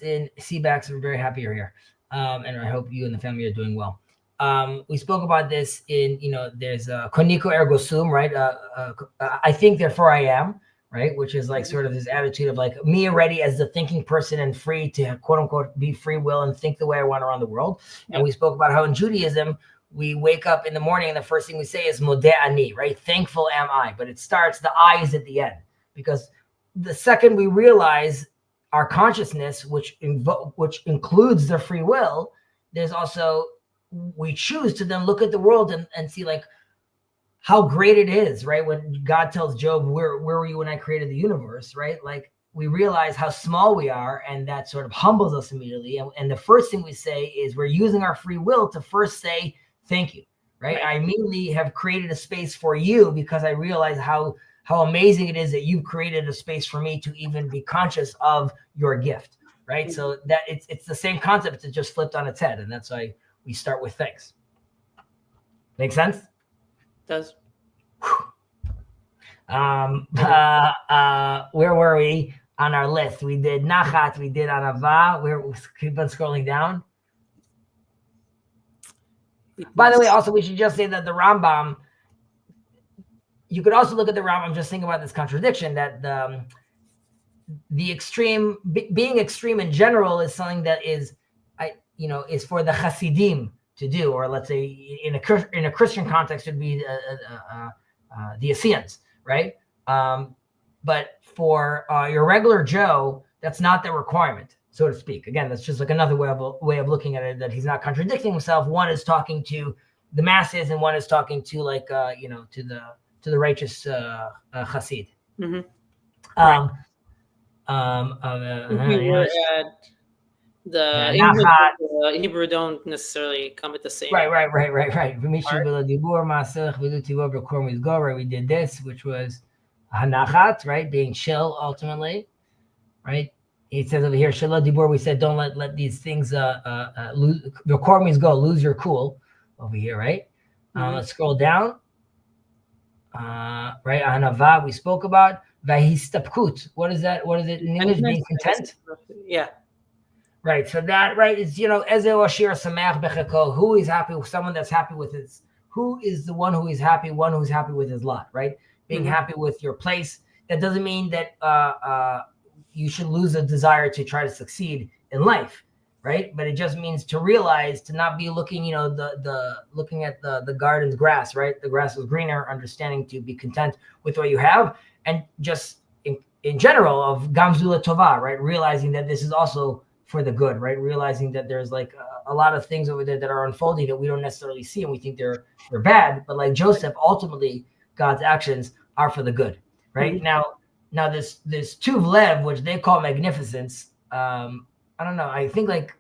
in CBAX. We're very happy you're here. And I hope you and the family are doing well. We spoke about this in, there's Koniko ergo sum, right? I think, therefore I am, right? Which is like sort of this attitude of like me already as the thinking person and free to quote unquote be free will and think the way I want around the world. And we spoke about how in Judaism, we wake up in the morning and the first thing we say is modeh ani, right? Thankful am I. But it starts, the I is at the end, because the second we realize our consciousness, which includes the free will, there's also, we choose to then look at the world and see like how great it is, right? When God tells Job, where were you when I created the universe, right? Like we realize how small we are, and that sort of humbles us immediately. And the first thing we say is we're using our free will to first say, thank you, right? I immediately have created a space for you because I realize how amazing it is that you've created a space for me to even be conscious of your gift, right? So that it's the same concept, it's just flipped on its head. And that's why we start with thanks. Make sense? Does. Where were we on our list? We did nachat, we did anava. We keep on scrolling down. By the way, also we should just say that the Rambam, you could also look at the Rambam, just think about this contradiction, that the extreme, being extreme in general is something that is is for the Hasidim to do, or let's say in a Christian context, it would be the Essenes, right? But for your regular Joe, that's not the requirement, so to speak. Again, that's just like another way of looking at it, that he's not contradicting himself. One is talking to the masses, and one is talking to to the righteous Hasid. Mm-hmm. We were at the English and the Hebrew don't necessarily come at the same. Right. We did this, which was hanachat, right? Being chill, ultimately, right? It says over here, Shalom Dibur. We said, don't let these things lose. The core means go, lose your cool over here, right? Let's scroll down. Right, Anava we spoke about. Vahistapkut. What is that? What is it in English? Being content. Yeah. Right. So that is Ezel Ashir Samach Bechako. Who is happy? Someone that's happy with his. Who is the one who is happy? One who's happy with his lot. Right. Being happy with your place. That doesn't mean that you should lose a desire to try to succeed in life. Right. But it just means to realize, to not be looking, looking at the garden's grass. Right. The grass is greener. Understanding to be content with what you have, and just in general of Gamzula Tova. Right. Realizing that this is also for the good, right? Realizing that there's like a lot of things over there that are unfolding that we don't necessarily see, and we think they're bad. But like Joseph, ultimately, God's actions are for the good, right? Now this Tuv Lev, which they call magnificence. I don't know. I think like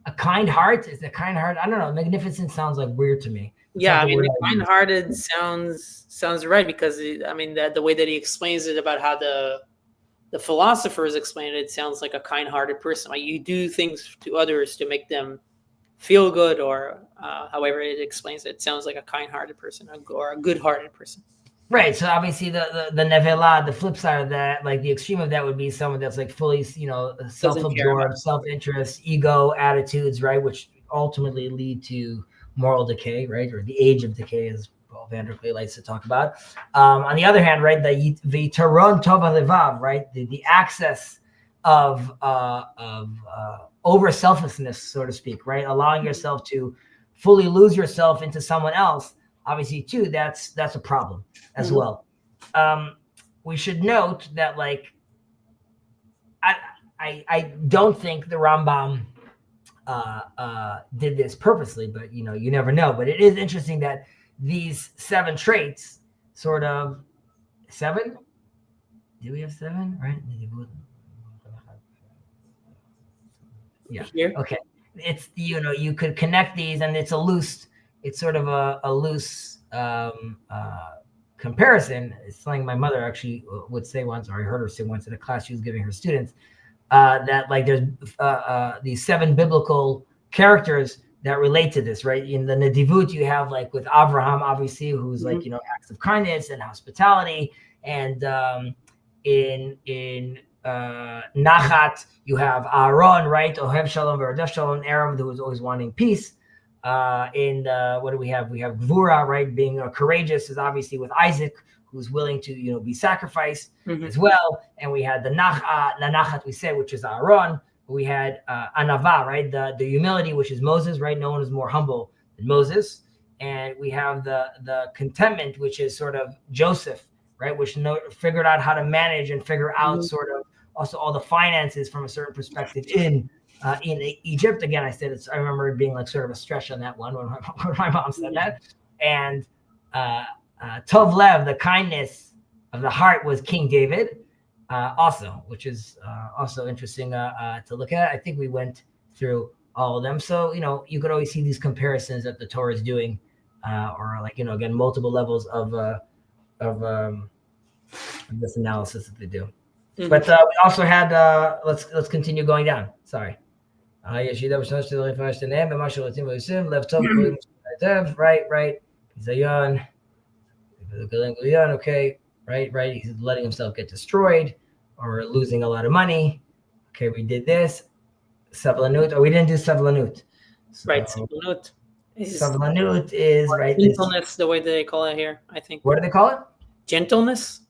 a kind heart is a kind heart. I don't know. Magnificence sounds like weird to me. Yeah, I mean, kind-hearted sounds right, because the way that he explains it about how the philosophers explain it sounds like a kind-hearted person. Like, you do things to others to make them feel good, or however it explains it. It sounds like a kind-hearted person or a good-hearted person. Right. So obviously the nevela, the flip side of that, like the extreme of that would be someone that's like fully, self-absorbed, self-interest, ego attitudes, right? Which ultimately lead to moral decay, right? Or the age of decay, as Paul Vanderklay likes to talk about. On the other hand, right, the taron tova levav, right, the access of over selflessness, so to speak, right, allowing yourself to fully lose yourself into someone else. Obviously, too, that's a problem as well. We should note that, like, I don't think the Rambam did this purposely, but you never know. But it is interesting that these 7 traits, sort of 7. Do we have 7? Right? Yeah. Here? Okay. It's you could connect these, and it's sort of a loose comparison. It's something my mother actually would say once, or I heard her say once in a class she was giving her students, that like there's these 7 biblical characters that relate to this, right? In the Nedivut, you have like with Abraham, obviously, who's like, acts of kindness and hospitality. And in Nachat, you have Aaron, right? Ohev Shalom, V'Rodef Shalom, Aaron, who was always wanting peace. What do we have? We have Gvura, right? Being courageous, is obviously with Isaac, who's willing to, be sacrificed as well. And we had the Nachat, we said, which is Aaron. We had Anava, right? The humility, which is Moses, right? No one is more humble than Moses. And we have the contentment, which is sort of Joseph, right? Which figured out how to manage and figure out sort of also all the finances from a certain perspective in Egypt. Again, I remember it being like sort of a stretch on that one when my mom said that. And Tov Lev, the kindness of the heart, was King David. Also, which is also interesting to look at. I think we went through all of them. So, you could always see these comparisons that the Torah is doing, or like, again, multiple levels of this analysis that they do. But we also had, let's continue going down. Sorry. Right. Zayon. Okay. Right. He's letting himself get destroyed or losing a lot of money. Okay, we did this. Savlanut, or we didn't do Savlanut. So, right, Savlanut. Savlanut is right. Gentleness, the way they call it here, I think. What do they call it? Gentleness.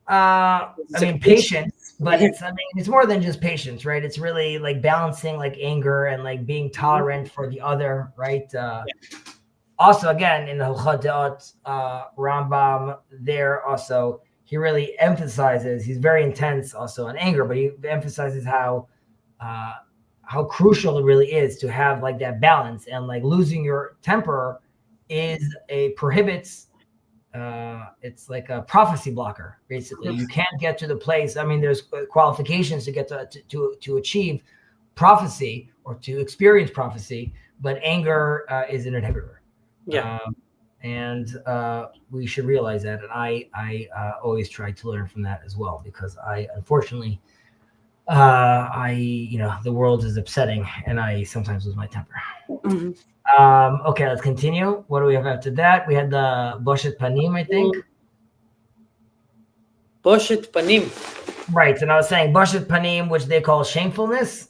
Patience. But it's more than just patience, right? It's really like balancing like anger and like being tolerant for the other, right? Also, again, in the Hilchot Deot, Rambam, there also, he really emphasizes, he's very intense also on anger, but he emphasizes how crucial it really is to have like that balance, and like losing your temper prohibits, it's like a prophecy blocker, basically. You can't get to the place. I mean, there's qualifications to get to achieve prophecy or to experience prophecy, but anger is an inhibitor. And we should realize that. And I always try to learn from that as well, because I unfortunately, the world is upsetting, and I sometimes lose my temper. Okay, let's continue. What do we have after that? We had the Boshet Panim, I think. Boshet Panim. Right, and I was saying Boshet Panim, which they call shamefulness.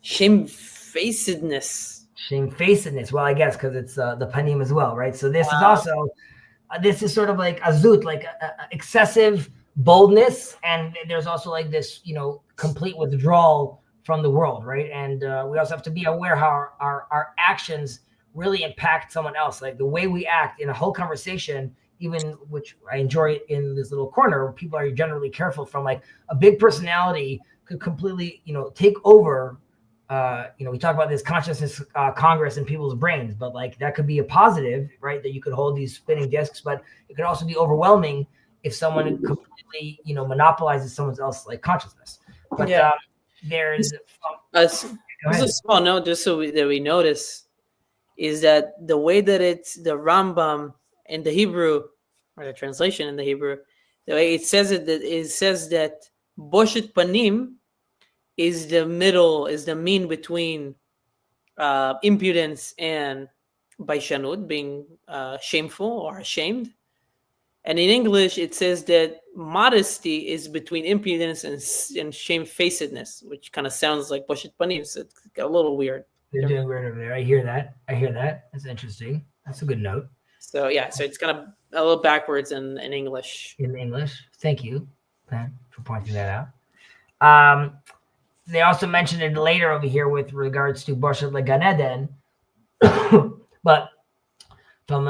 Shamefacedness. Shamefacedness. Well, I guess because it's the Panim as well, right? So this is also, this is sort of like azut, like excessive boldness, and there's also like this, complete withdrawal from the world, right? And we also have to be aware how our actions really impact someone else. Like the way we act in a whole conversation, even, which I enjoy in this little corner, where people are generally careful from, like a big personality could completely, take over. We talk about this consciousness Congress in people's brains, but like that could be a positive, right? That you could hold these spinning discs, but it could also be overwhelming if someone completely, monopolizes someone else's like consciousness. But there's just a small note, just so that we notice, is that the way that it's the Rambam in the Hebrew, or the translation in the Hebrew, the way it says that Boshet Panim is the mean between impudence and baishanut, being shameful or ashamed. And in English, it says that modesty is between impudence and shamefacedness, which kind of sounds like Boshet Panim. So it's a little weird. They're doing weird over there. I hear that. That's interesting. That's a good note. So so it's kind of a little backwards in English. In English. Thank you, Ben, for pointing that out. They also mentioned it later over here with regards to Boshet Gan Eden, but from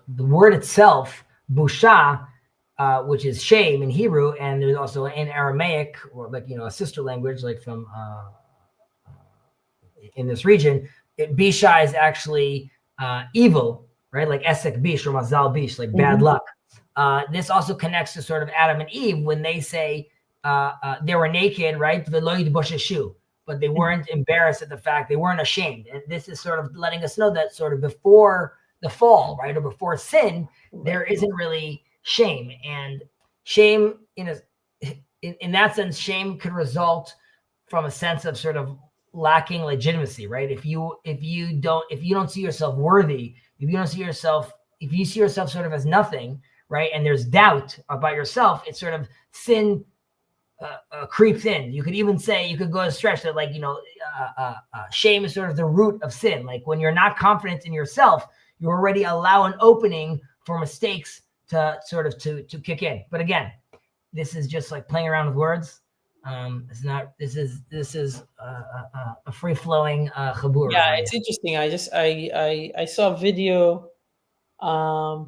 the word itself, busha, which is shame in Hebrew, and there's also in Aramaic, or like a sister language, like from in this region, bisha is actually evil, right? Like esek bish or mazal bish, like bad luck. This also connects to sort of Adam and Eve when they say they were naked, right? But they weren't embarrassed at the fact, they weren't ashamed. And this is sort of letting us know that sort of before the fall, right, or before sin, there isn't really shame. And shame, in that sense, shame could result from a sense of sort of lacking legitimacy, right? If you don't see yourself worthy, if you see yourself sort of as nothing, right, and there's doubt about yourself, it's sort of sin creeps in. You could even say, you could go a stretch that like, shame is sort of the root of sin. Like when you're not confident in yourself, you already allow an opening for mistakes to sort of to kick in. But again, this is just like playing around with words. It's not. This is a free flowing chabur. Yeah, right? It's interesting. I saw a video. I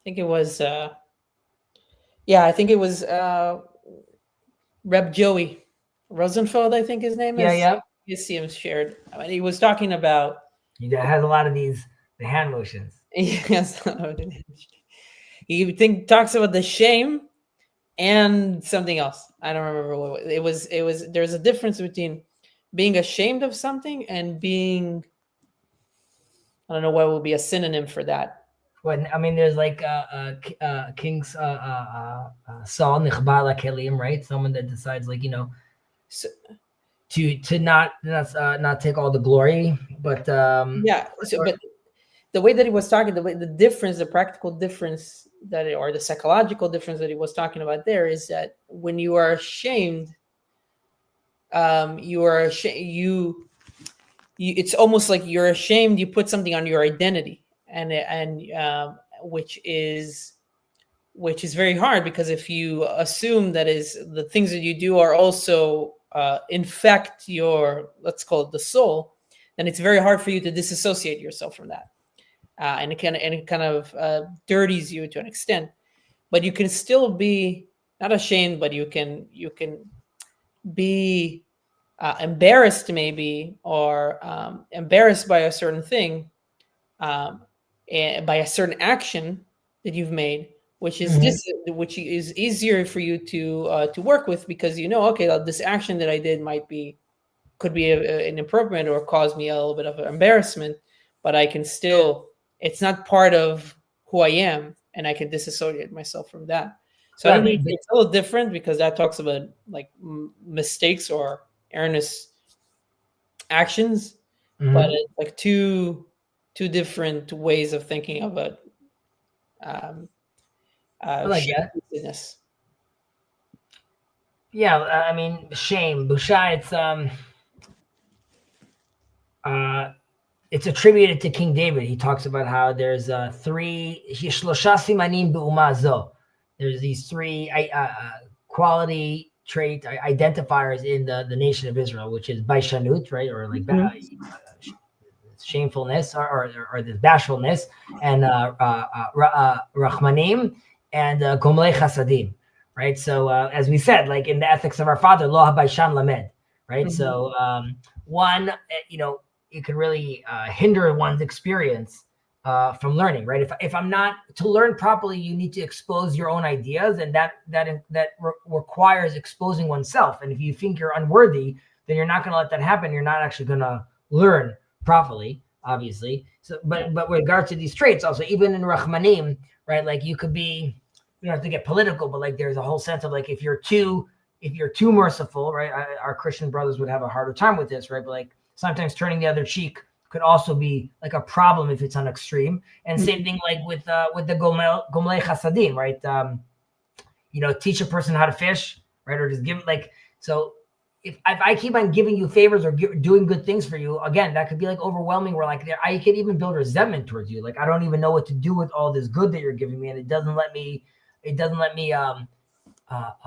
think it was. I think it was Reb Joey Rosenfeld. I think his name is. Yeah. You see him shared. I mean, he was talking about. He has a lot of the hand motions. Yes. He talks about the shame and something else. I don't remember what it was. There's a difference between being ashamed of something and being, I don't know what would be a synonym for that. Well, I mean, there's like King's Saul Nichbala Kelim, right? Someone that decides, like, to not take all the glory, but but the way that he was talking, the practical difference or the psychological difference that he was talking about there is that when you are ashamed, it's almost like you're ashamed. You put something on your identity, and which is which is very hard, because if you assume that is the things that you do are also infect your, let's call it the soul, then it's very hard for you to disassociate yourself from that, and it kind of dirties you to an extent. But you can still be not ashamed, but you can be embarrassed maybe, or embarrassed by a certain thing, and by a certain action that you've made, which is which is easier for you to work with, because okay, this action that I did could be inappropriate or cause me a little bit of embarrassment, but I can still, it's not part of who I am, and I can disassociate myself from that. So I think it's a little different, because that talks about like mistakes or erroneous actions, but it's like two different ways of thinking about shamelessness. Yeah, I mean, shame, busha. It's attributed to King David. He talks about how there's there's these three quality trait identifiers in the nation of Israel, which is baishanut, right, or like shamefulness, or this bashfulness, and rachmanim, and gomlei chasadim, right? So as we said, like in the ethics of our father, lo habaishan lamed, right? So one, it could really hinder one's experience from learning, right? If I'm not to learn properly, you need to expose your own ideas, and that requires exposing oneself. And if you think you're unworthy, then you're not going to let that happen. You're not actually going to learn properly, obviously. So, but with regard to these traits, also even in Rahmanim, right? Like you could be, you don't have to get political, but like there's a whole sense of like if you're too merciful, right? Our Christian brothers would have a harder time with this, right? But like sometimes turning the other cheek could also be like a problem if it's on extreme. And same thing like with the gomlei chasadim, right? Teach a person how to fish, right? Or just give like, so if I keep on giving you favors or doing good things for you, again, that could be like overwhelming, where like I could even build resentment towards you. Like I don't even know what to do with all this good that you're giving me, and it doesn't let me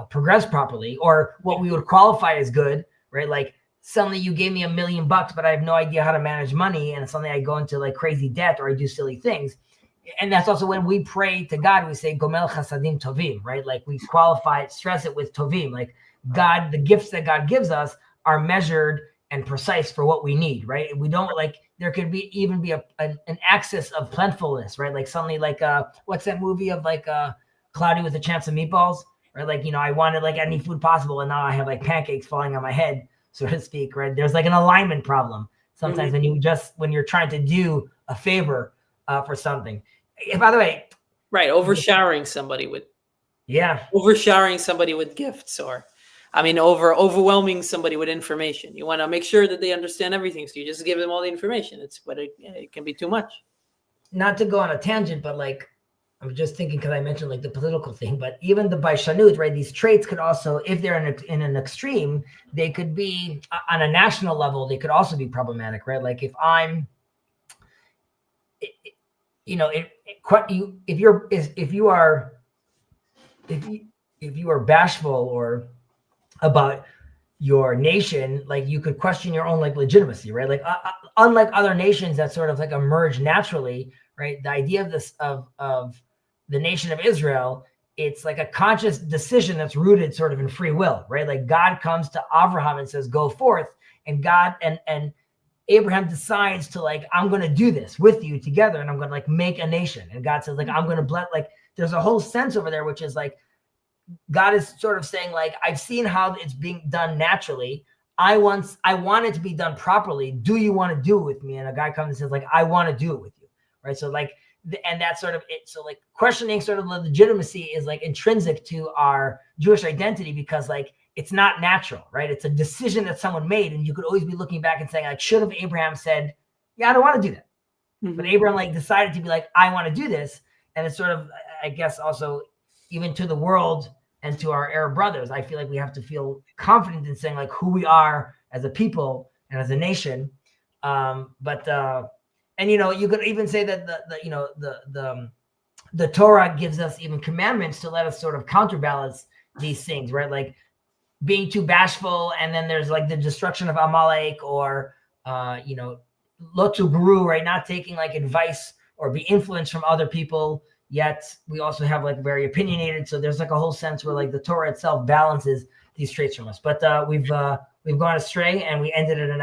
progress properly, or what we would qualify as good, right? Like suddenly you gave me $1 million, but I have no idea how to manage money, and suddenly I go into like crazy debt, or I do silly things. And that's also when we pray to God, we say gomel chasadim tovim, right? Like we qualify it, stress it with tovim, like God, the gifts that God gives us are measured and precise for what we need, right? We don't like, there could even be an excess of plentifulness, right? Like suddenly like, what's that movie of like Cloudy with a Chance of Meatballs, right? Like, I wanted like any food possible, and now I have like pancakes falling on my head, so to speak, right? There's like an alignment problem sometimes when you're trying to do a favor for something. By the way, right, overshowering somebody with gifts, or overwhelming somebody with information. You want to make sure that they understand everything, so you just give them all the information. It can be too much. Not to go on a tangent, but like I'm just thinking, because I mentioned like the political thing, but even the baishanut, right? These traits could also, if they're in an extreme, they could be on a national level. They could also be problematic, right? Like if I'm, if you are bashful or about your nation, like you could question your own like legitimacy, right? Like unlike other nations that sort of like emerge naturally, right? The idea of this of the nation of Israel, it's like a conscious decision that's rooted sort of in free will, right? Like God comes to Abraham and says, "Go forth," and God and Abraham decides to like, I'm going to do this with you together, and I'm going to like make a nation. And God says like, I'm going to bless. Like there's a whole sense over there, which is like God is sort of saying like, I've seen how it's being done naturally. I want it to be done properly. Do you want to do it with me? And a guy comes and says like, I want to do it with you, right? So like, and that's sort of it. So like questioning sort of the legitimacy is like intrinsic to our Jewish identity, because like it's not natural, right? It's a decision that someone made, and you could always be looking back and saying like, should have Abraham said, yeah, I don't want to do that. But Abraham like decided to be like, I want to do this. And it's sort of, I guess also even to the world and to our Arab brothers, I feel like we have to feel confident in saying like who we are as a people and as a nation. And you could even say that the the Torah gives us even commandments to let us sort of counterbalance these things, right? Like being too bashful, and then there's like the destruction of Amalek, or Lotu Guru, right? Not taking like advice or be influenced from other people. Yet we also have like very opinionated. So there's like a whole sense where like the Torah itself balances these traits from us. But we've gone astray, and we ended at an